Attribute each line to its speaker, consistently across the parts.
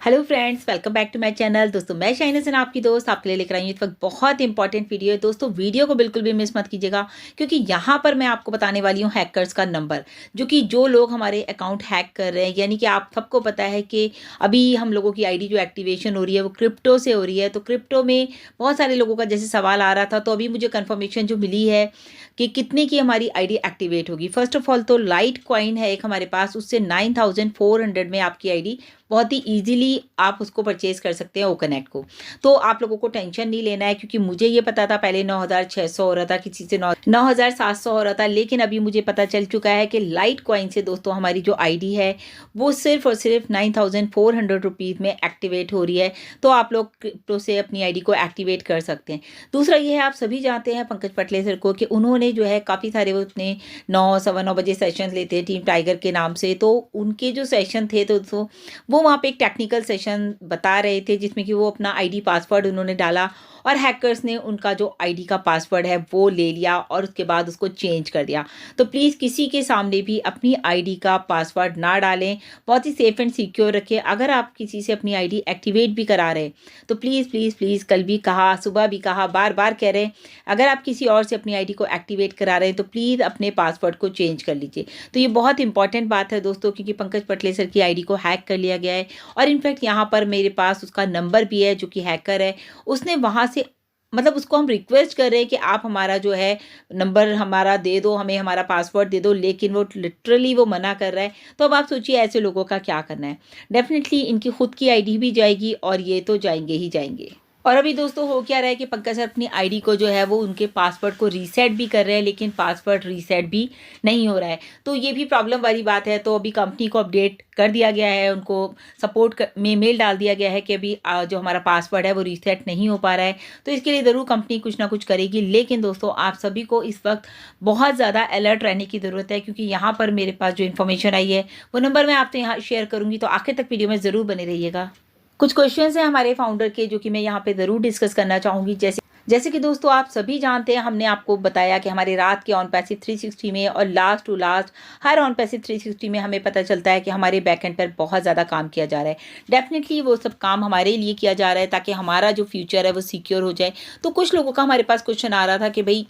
Speaker 1: Hello friends, welcome back to my channel. दोस्तों मैं शाइना सिन्हा आपकी दोस्त आपके लिए लेकर आई हूँ इस वक्त बहुत इंपॉर्टेंट वीडियो है। दोस्तों वीडियो को बिल्कुल भी मिस मत कीजिएगा, क्योंकि यहाँ पर मैं आपको बताने वाली हूँ हैकर्स का नंबर, जो लोग हमारे अकाउंट हैक कर रहे हैं। यानी कि आप सबको पता है कि अभी हम लोगों की आईडी जो एक्टिवेशन हो रही है वो क्रिप्टो से हो रही है। तो क्रिप्टो में बहुत सारे लोगों का जैसे सवाल आ रहा था, तो अभी मुझे कन्फर्मेशन जो मिली है कि कितने की हमारी आईडी एक्टिवेट होगी। फर्स्ट ऑफ ऑल तो लाइट कॉइन है एक हमारे पास, उससे 9400 में आपकी आईडी बहुत ही ईजिली आप उसको परचेज़ कर सकते हैं ओकनेक्ट को। तो आप लोगों को टेंशन नहीं लेना है, क्योंकि मुझे ये पता था पहले 9600 हो रहा था, किसी से 9700 हो रहा था, लेकिन अभी मुझे पता चल चुका है कि लाइट कॉइन से दोस्तों हमारी जो आईडी है वो सिर्फ और सिर्फ 9400 रुपीज़ में एक्टिवेट हो रही है। तो आप लोग क्रिप्टो से अपनी आईडी को एक्टिवेट कर सकते हैं। दूसरा ये है, आप सभी जानते हैं पंकज पटले सर को, कि उन्होंने जो है काफ़ी सारे वो अपने 9 सवा 9 बजे सेशन लेते हैं टीम टाइगर के नाम से। तो उनके जो सेशन थे तो वो वहाँ पे एक टेक्निकल सेशन बता रहे थे, जिसमें कि वो अपना आईडी पासवर्ड उन्होंने डाला और हैकर्स ने उनका जो आईडी का पासवर्ड है वो ले लिया और उसके बाद उसको चेंज कर दिया। तो प्लीज़ किसी के सामने भी अपनी आईडी का पासवर्ड ना डालें, बहुत ही सेफ एंड सिक्योर रखें। अगर आप किसी से अपनी आईडी एक्टिवेट भी करा रहे हैं तो प्लीज़ प्लीज़ प्लीज़, कल भी कहा, सुबह भी कहा, बार बार कह रहे हैं, अगर आप किसी और से अपनी आईडी को एक्टिवेट करा रहे हैं तो प्लीज़ अपने पासवर्ड को चेंज कर लीजिए। तो ये बहुत इंपॉर्टेंट बात है दोस्तों, क्योंकि पंकज पटले सर की आईडी को हैक कर लिया गया है। और इनफैक्ट यहाँ पर मेरे पास उसका नंबर भी है, जो कि हैकर है, उसने वहाँ से मतलब उसको हम रिक्वेस्ट कर रहे हैं कि आप हमारा जो है नंबर हमारा दे दो, हमें हमारा पासवर्ड दे दो, लेकिन वो लिटरली वो मना कर रहा है। तो अब आप सोचिए ऐसे लोगों का क्या करना है। डेफिनेटली इनकी खुद की आईडी भी जाएगी और ये तो जाएंगे ही जाएंगे। और अभी दोस्तों हो क्या रहा है कि पंकज सर अपनी आईडी को जो है वो उनके पासवर्ड को रीसेट भी कर रहे हैं, लेकिन पासवर्ड रीसेट भी नहीं हो रहा है। तो ये भी प्रॉब्लम वाली बात है। तो अभी कंपनी को अपडेट कर दिया गया है, उनको सपोर्ट में मेल डाल दिया गया है कि अभी जो हमारा पासवर्ड है वो रीसेट नहीं हो पा रहा है। तो इसके लिए ज़रूर कंपनी कुछ ना कुछ करेगी। लेकिन दोस्तों आप सभी को इस वक्त बहुत ज़्यादा अलर्ट रहने की ज़रूरत है, क्योंकि यहाँ पर मेरे पास जो इन्फॉर्मेशन आई है वो नंबर मैं आपसे यहाँ शेयर करूँगी। तो आखिर तक वीडियो में ज़रूर बने रहिएगा। कुछ क्वेश्चंस हैं हमारे फाउंडर के, जो कि मैं यहाँ पे ज़रूर डिस्कस करना चाहूँगी। जैसे कि दोस्तों आप सभी जानते हैं, हमने आपको बताया कि हमारे रात के ऑन पैसिव 360 में और लास्ट टू लास्ट हर ऑन पैसिव 360 में हमें पता चलता है कि हमारे बैकएंड पर बहुत ज़्यादा काम किया जा रहा है। डेफिनेटली वो सब काम हमारे लिए किया जा रहा है, ताकि हमारा जो फ्यूचर है वो सिक्योर हो जाए। तो कुछ लोगों का हमारे पास क्वेश्चन आ रहा था कि भाई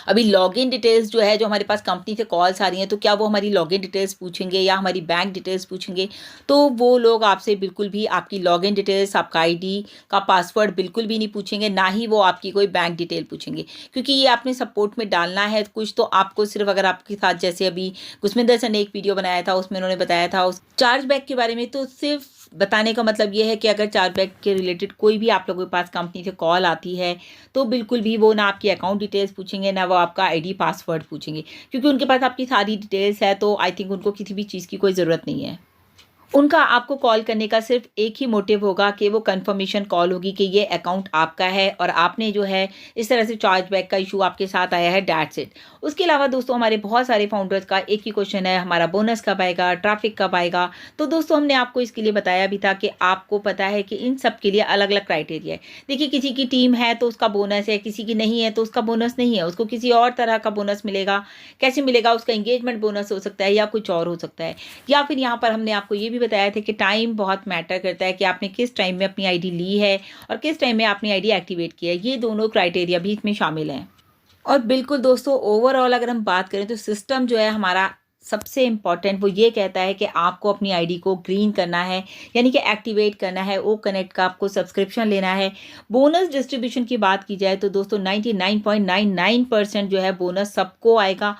Speaker 1: अभी लॉगिन डिटेल्स जो है, जो हमारे पास कंपनी से कॉल्स आ रही हैं, तो क्या वो हमारी लॉगिन डिटेल्स पूछेंगे या हमारी बैंक डिटेल्स पूछेंगे। तो वो लोग आपसे बिल्कुल भी आपकी लॉगिन डिटेल्स, आपका आईडी का पासवर्ड बिल्कुल भी नहीं पूछेंगे, ना ही वो आपकी कोई बैंक डिटेल पूछेंगे, क्योंकि ये आपने सपोर्ट में डालना है कुछ। तो आपको सिर्फ, अगर आपके साथ जैसे अभी कुसमिंदर सर ने एक वीडियो बनाया था, उसमें उन्होंने बताया था उस चार्जबैक के बारे में। तो सिर्फ बताने का मतलब ये है कि अगर चार्जबैक के रिलेटेड कोई भी आप लोगों के पास कंपनी से कॉल आती है, तो बिल्कुल भी वो ना आपकी अकाउंट डिटेल्स पूछेंगे, ना वो आपका आईडी पासवर्ड पूछेंगे, क्योंकि उनके पास आपकी सारी डिटेल्स है। तो आई थिंक उनको किसी भी चीज़ की कोई ज़रूरत नहीं है। उनका आपको कॉल करने का सिर्फ एक ही मोटिव होगा कि वो कंफर्मेशन कॉल होगी कि ये अकाउंट आपका है और आपने जो है इस तरह से चार्जबैक का इशू आपके साथ आया है, दैट्स इट। उसके अलावा दोस्तों हमारे बहुत सारे फाउंडर्स का एक ही क्वेश्चन है, हमारा बोनस कब आएगा, ट्रैफिक कब आएगा। तो दोस्तों हमने आपको इसके लिए बताया भी था कि आपको पता है कि इन सब के लिए अलग अलग क्राइटेरिया है। देखिए, किसी की टीम है तो उसका बोनस है, किसी की नहीं है तो उसका बोनस नहीं है, उसको किसी और तरह का बोनस मिलेगा। कैसे मिलेगा? उसका एंगेजमेंट बोनस हो सकता है या कुछ और हो सकता है। या फिर यहाँ पर हमने आपको ये भी बताया था कि टाइम बहुत मैटर करता है, कि आपने किस टाइम में अपनी आईडी ली है और किस टाइम में आपने आईडी एक्टिवेट किया है। ये दोनों क्राइटेरिया भी इसमें शामिल हैं। और बिल्कुल दोस्तों ओवरऑल अगर हम बात करें तो सिस्टम जो है हमारा सबसे इम्पॉर्टेंट, वो ये कहता है कि आपको अपनी आईडी को ग्रीन करना है, यानी कि एक्टिवेट करना है। ओ कनेक्ट का आपको सब्सक्रिप्शन लेना है। बोनस डिस्ट्रीब्यूशन की बात की जाए तो दोस्तों 99.99% जो है बोनस सबको आएगा।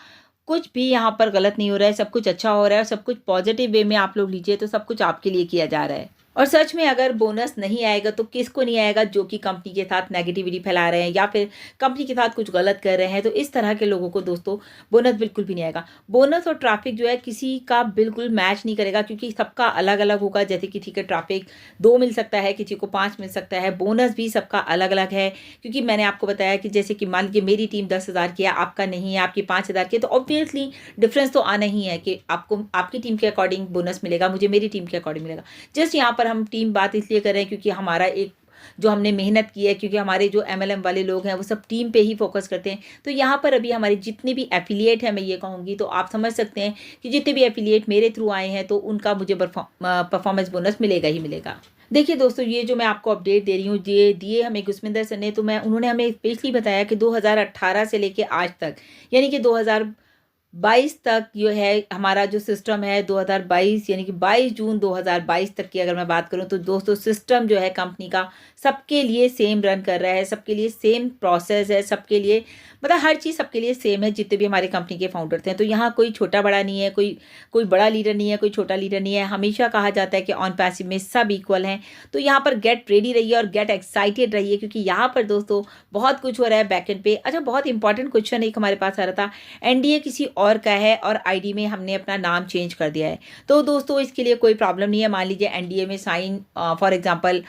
Speaker 1: कुछ भी यहाँ पर गलत नहीं हो रहा है, सब कुछ अच्छा हो रहा है और सब कुछ पॉजिटिव वे में आप लोग लीजिए तो सब कुछ आपके लिए किया जा रहा है। और सच में अगर बोनस नहीं आएगा तो किसको नहीं आएगा? जो कि कंपनी के साथ नेगेटिविटी फैला रहे हैं या फिर कंपनी के साथ कुछ गलत कर रहे हैं, तो इस तरह के लोगों को दोस्तों बोनस बिल्कुल भी नहीं आएगा। बोनस और ट्रैफिक जो है किसी का बिल्कुल मैच नहीं करेगा, क्योंकि सबका अलग अलग होगा। जैसे किसी का ट्रैफिक 2 मिल सकता है, किसी को 5 मिल सकता है। बोनस भी सबका अलग अलग है, क्योंकि मैंने आपको बताया कि जैसे कि मान लीजिए मेरी टीम 10,000 की है, आपका नहीं है, आपकी 5,000 की है, तो ऑब्वियसली डिफरेंस तो आना ही है कि आपको आपकी टीम के अकॉर्डिंग बोनस मिलेगा, मुझे मेरी टीम के अकॉर्डिंग मिलेगा। जस्ट यहाँ पर हम टीम बात इसलिए कर रहे हैं क्योंकि हमारा एक जो हमने मेहनत की है, क्योंकि हमारे जो MLM वाले लोग हैं वो सब टीम पे ही फोकस करते हैं। तो यहाँ पर अभी हमारे जितने भी एफिलिएट हैं, मैं ये कहूँगी, तो आप समझ सकते हैं कि जितने भी एफिलिएट मेरे थ्रू आए हैं तो उनका मुझे परफॉर्मेंस बोनस मिलेगा ही मिलेगा। देखिए दोस्तों, ये जो मैं आपको अपडेट दे रही हूँ, ये दिए हमें गुरस्मिंदर सर ने, तो उन्होंने हमें स्पेशली बताया कि 2018 से लेके आज तक, यानी कि 2022 तक जो है हमारा जो सिस्टम है, 2022 यानी कि 22 जून 2022 तक की अगर मैं बात करूं, तो दोस्तों सिस्टम जो है कंपनी का सबके लिए सेम रन कर रहा है, सबके लिए सेम प्रोसेस है, सबके लिए मतलब हर चीज़ सबके लिए सेम है, जितने भी हमारे कंपनी के फाउंडर थे। तो यहाँ कोई छोटा बड़ा नहीं है, कोई बड़ा लीडर नहीं है, कोई छोटा लीडर नहीं है। हमेशा कहा जाता है कि ऑन पैसिव में सब इक्वल हैं। तो यहाँ पर गेट रेडी रहिए और गेट एक्साइटेड रहिए, क्योंकि यहाँ पर दोस्तों बहुत कुछ हो रहा है बैकएंड पे। अच्छा, बहुत इंपॉर्टेंट क्वेश्चन एक हमारे पास आ रहा था, एनडीए किसी और का है और आईडी में हमने अपना नाम चेंज कर दिया है। तो दोस्तों इसके लिए कोई प्रॉब्लम नहीं है। मान लीजिए एनडीए में साइन फॉर एग्जांपल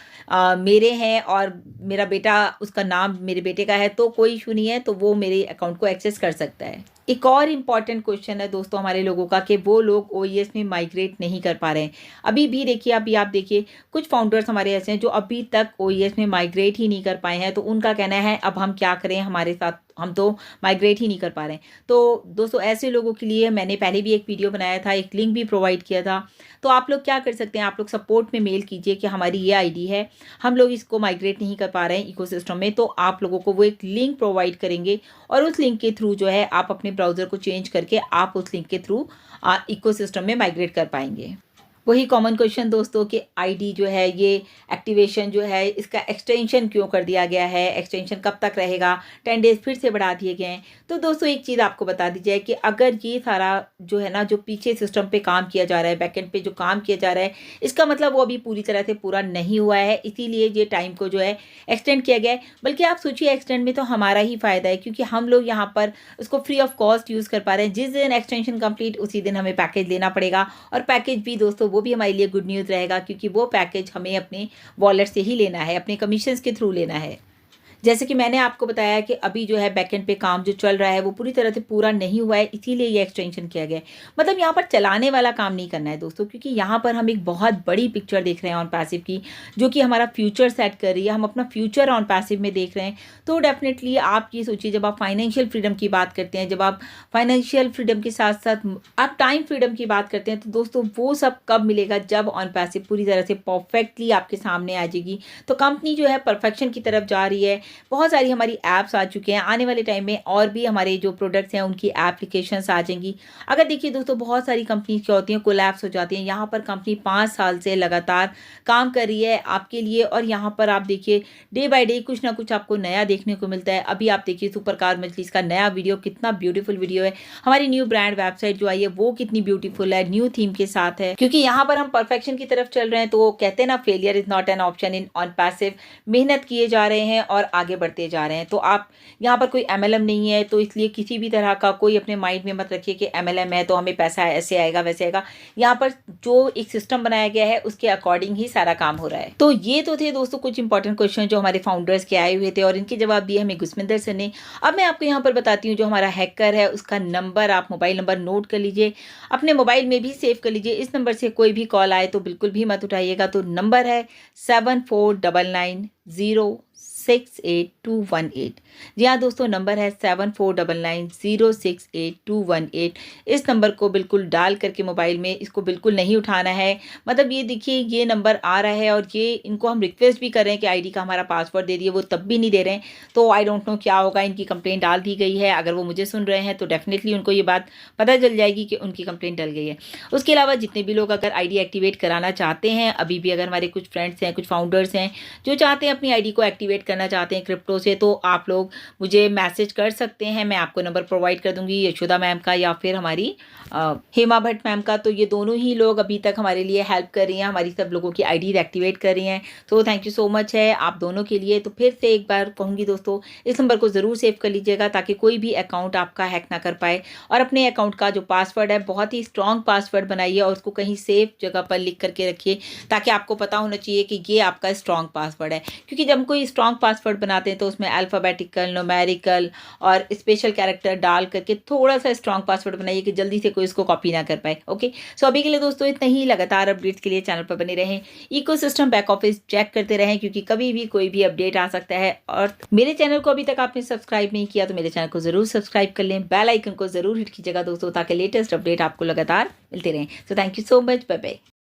Speaker 1: मेरे हैं और मेरा बेटा, उसका नाम मेरे बेटे का है, तो कोई इशू नहीं है, तो वो मेरे अकाउंट को एक्सेस कर सकता है। एक और इम्पॉर्टेंट क्वेश्चन है दोस्तों हमारे लोगों का कि वो लोग ओईएस में माइग्रेट नहीं कर पा रहे हैं। अभी भी देखिए, अभी आप देखिए कुछ फाउंडर्स हमारे ऐसे हैं जो अभी तक ओईएस में माइग्रेट ही नहीं कर पाए हैं। तो उनका कहना है अब हम क्या करें, हमारे साथ हम तो माइग्रेट ही नहीं कर पा रहे हैं। तो दोस्तों ऐसे लोगों के लिए मैंने पहले भी एक वीडियो बनाया था, एक लिंक भी प्रोवाइड किया था। तो आप लोग क्या कर सकते हैं, आप लोग सपोर्ट में मेल कीजिए कि हमारी ये आईडी है, हम लोग इसको माइग्रेट नहीं कर पा रहे हैं इकोसिस्टम में। तो आप लोगों को वो एक लिंक प्रोवाइड करेंगे और उस लिंक के थ्रू जो है आप अपने ब्राउज़र को चेंज करके आप उस लिंक के थ्रू इकोसिस्टम में माइग्रेट कर पाएंगे। वही कॉमन क्वेश्चन दोस्तों कि आईडी जो है, ये एक्टिवेशन जो है, इसका एक्सटेंशन क्यों कर दिया गया है, एक्सटेंशन कब तक रहेगा, 10 डेज फिर से बढ़ा दिए गए हैं। तो दोस्तों एक चीज़ आपको बता दी जाए कि अगर ये सारा जो है ना, जो पीछे सिस्टम पे काम किया जा रहा है, बैकएंड पे जो काम किया जा रहा है, इसका मतलब वो अभी पूरी तरह से पूरा नहीं हुआ है, इसीलिए ये टाइम को जो है एक्सटेंड किया गया है। बल्कि आप सोचिए, एक्सटेंड में तो हमारा ही फ़ायदा है, क्योंकि हम लोग यहाँ पर उसको फ्री ऑफ कॉस्ट यूज़ कर पा रहे हैं। जिस दिन एक्सटेंशन कंप्लीट उसी दिन हमें पैकेज लेना पड़ेगा, और पैकेज भी दोस्तों वो भी हमारे लिए गुड न्यूज़ रहेगा, क्योंकि वो पैकेज हमें अपने वॉलेट से ही लेना है, अपने कमीशंस के थ्रू लेना है। जैसे कि मैंने आपको बताया कि अभी जो है बैकएंड पे काम जो चल रहा है वो पूरी तरह से पूरा नहीं हुआ है, इसीलिए ये एक्सटेंशन किया गया है। मतलब यहाँ पर चलाने वाला काम नहीं करना है दोस्तों, क्योंकि यहाँ पर हम एक बहुत बड़ी पिक्चर देख रहे हैं ऑन पैसिव की, जो कि हमारा फ्यूचर सेट कर रही है। हम अपना फ्यूचर ऑन पैसिव में देख रहे हैं। तो डेफिनेटली आप ये सोचिए, जब आप फाइनेंशियल फ्रीडम की बात करते हैं, जब आप फाइनेंशियल फ्रीडम के साथ साथ आप टाइम फ्रीडम की बात करते हैं, तो दोस्तों वो सब कब मिलेगा, जब ऑन पैसिव पूरी तरह से परफेक्टली आपके सामने आ जाएगी। तो कंपनी जो है परफेक्शन की तरफ जा रही है। बहुत सारी हमारी ऐप्स आ चुके हैं, आने वाले टाइम में और भी हमारे जो प्रोडक्ट्स हैं उनकी एप्लीकेशंस आ जाएंगी। अगर देखिए दोस्तों, बहुत सारी कंपनीज क्या होती हैं, कोलैप्स हो जाती हैं। यहाँ पर कंपनी 5 साल से लगातार काम कर रही है आपके लिए, और यहाँ पर आप देखिए डे बाय डे कुछ ना कुछ आपको नया देखने को मिलता है। अभी आप देखिए सुपर कार मजलिस का नया वीडियो, कितना ब्यूटीफुल वीडियो है। हमारी न्यू ब्रांड वेबसाइट जो आई है वो कितनी ब्यूटीफुल है, न्यू थीम के साथ है, क्योंकि यहाँ पर हम परफेक्शन की तरफ चल रहे हैं। तो कहते हैं ना, failure is not an option in on passive. मेहनत किए जा रहे हैं और आगे बढ़ते जा रहे हैं। तो आप यहाँ पर कोई MLM नहीं है, तो इसलिए किसी भी तरह का कोई अपने माइंड में मत रखिए कि MLM है तो हमें पैसा ऐसे आएगा वैसे आएगा। यहाँ पर जो एक सिस्टम बनाया गया है उसके अकॉर्डिंग ही सारा काम हो रहा है। तो ये तो थे दोस्तों कुछ इंपॉर्टेंट क्वेश्चन जो हमारे फाउंडर्स के आए हुए थे, और इनके जवाब दिए हमें गुरस्मिंदर सर ने। अब मैं आपको यहाँ पर बताती हूँ, जो हमारा हैकर है उसका नंबर, आप मोबाइल नंबर नोट कर लीजिए, अपने मोबाइल में भी सेव कर लीजिए। इस नंबर से कोई भी कॉल आए तो बिल्कुल भी मत उठाइएगा। तो नंबर है 7499068218। जी हाँ दोस्तों, नंबर है 7499068218। इस नंबर को बिल्कुल डाल करके मोबाइल में इसको बिल्कुल नहीं उठाना है। मतलब ये देखिए, ये नंबर आ रहा है और ये इनको हम रिक्वेस्ट भी कर रहे हैं कि आईडी का हमारा पासवर्ड दे दिए, वो तब भी नहीं दे रहे हैं। तो आई डोंट नो क्या होगा। इनकी कंप्लेंट डाल दी गई है। अगर वो मुझे सुन रहे हैं तो डेफिनेटली उनको ये बात पता चल जाएगी कि उनकी कंप्लेंट डल गई है। उसके अलावा जितने भी लोग अगर आईडी एक्टिवेट कराना चाहते हैं, अभी भी अगर हमारे कुछ फ्रेंड्स हैं, कुछ फाउंडर्स हैं जो चाहते हैं अपनी आईडी को एक्टिवेट करना चाहते हैं क्रिप्टो से, तो आप लोग मुझे मैसेज कर सकते हैं। मैं आपको नंबर प्रोवाइड कर दूंगी, यशोदा मैम का या फिर हमारी हेमा भट्ट मैम का। तो ये दोनों ही लोग अभी तक हमारे लिए हेल्प कर रही हैं, हमारी सब लोगों की आईडी एक्टिवेट कर रही हैं। तो थैंक यू सो मच है आप दोनों के लिए। तो फिर से एक बार कहूँगी दोस्तों, इस नंबर को ज़रूर सेव कर लीजिएगा ताकि कोई भी अकाउंट आपका हैक ना कर पाए। और अपने अकाउंट का जो पासवर्ड है, बहुत ही स्ट्रॉन्ग पासवर्ड बनाइए और उसको कहीं सेफ जगह पर लिख करके रखिए, ताकि आपको पता होना चाहिए कि ये आपका स्ट्रॉन्ग पासवर्ड है। क्योंकि जब कोई स्ट्रॉन्ग पासवर्ड बनाते हैं तो उसमें अल्फ़ाबेटिकल, न्यूमेरिकल और स्पेशल कैरेक्टर डाल करके थोड़ा-सा स्ट्रॉन्ग पासवर्ड बनाइए कि जल्दी से कोई इसको कॉपी ना कर पाए। ओके, सो अभी के लिए दोस्तों इतना ही। लगातार अपडेट्स के लिए चैनल पर बने रहें। इकोसिस्टम बैक ऑफिस चेक करते रहें क्योंकि कभी भी कोई भी अपडेट आ सकता है। और मेरे चैनल को अभी तक आपने सब्सक्राइब नहीं किया तो मेरे चैनल को ज़रूर सब्सक्राइब कर लें। बेल आइकन को ज़रूर हिट कीजिएगा दोस्तों ताकि लेटेस्ट अपडेट आपको लगातार मिलते रहें। So thank you so much. Bye bye.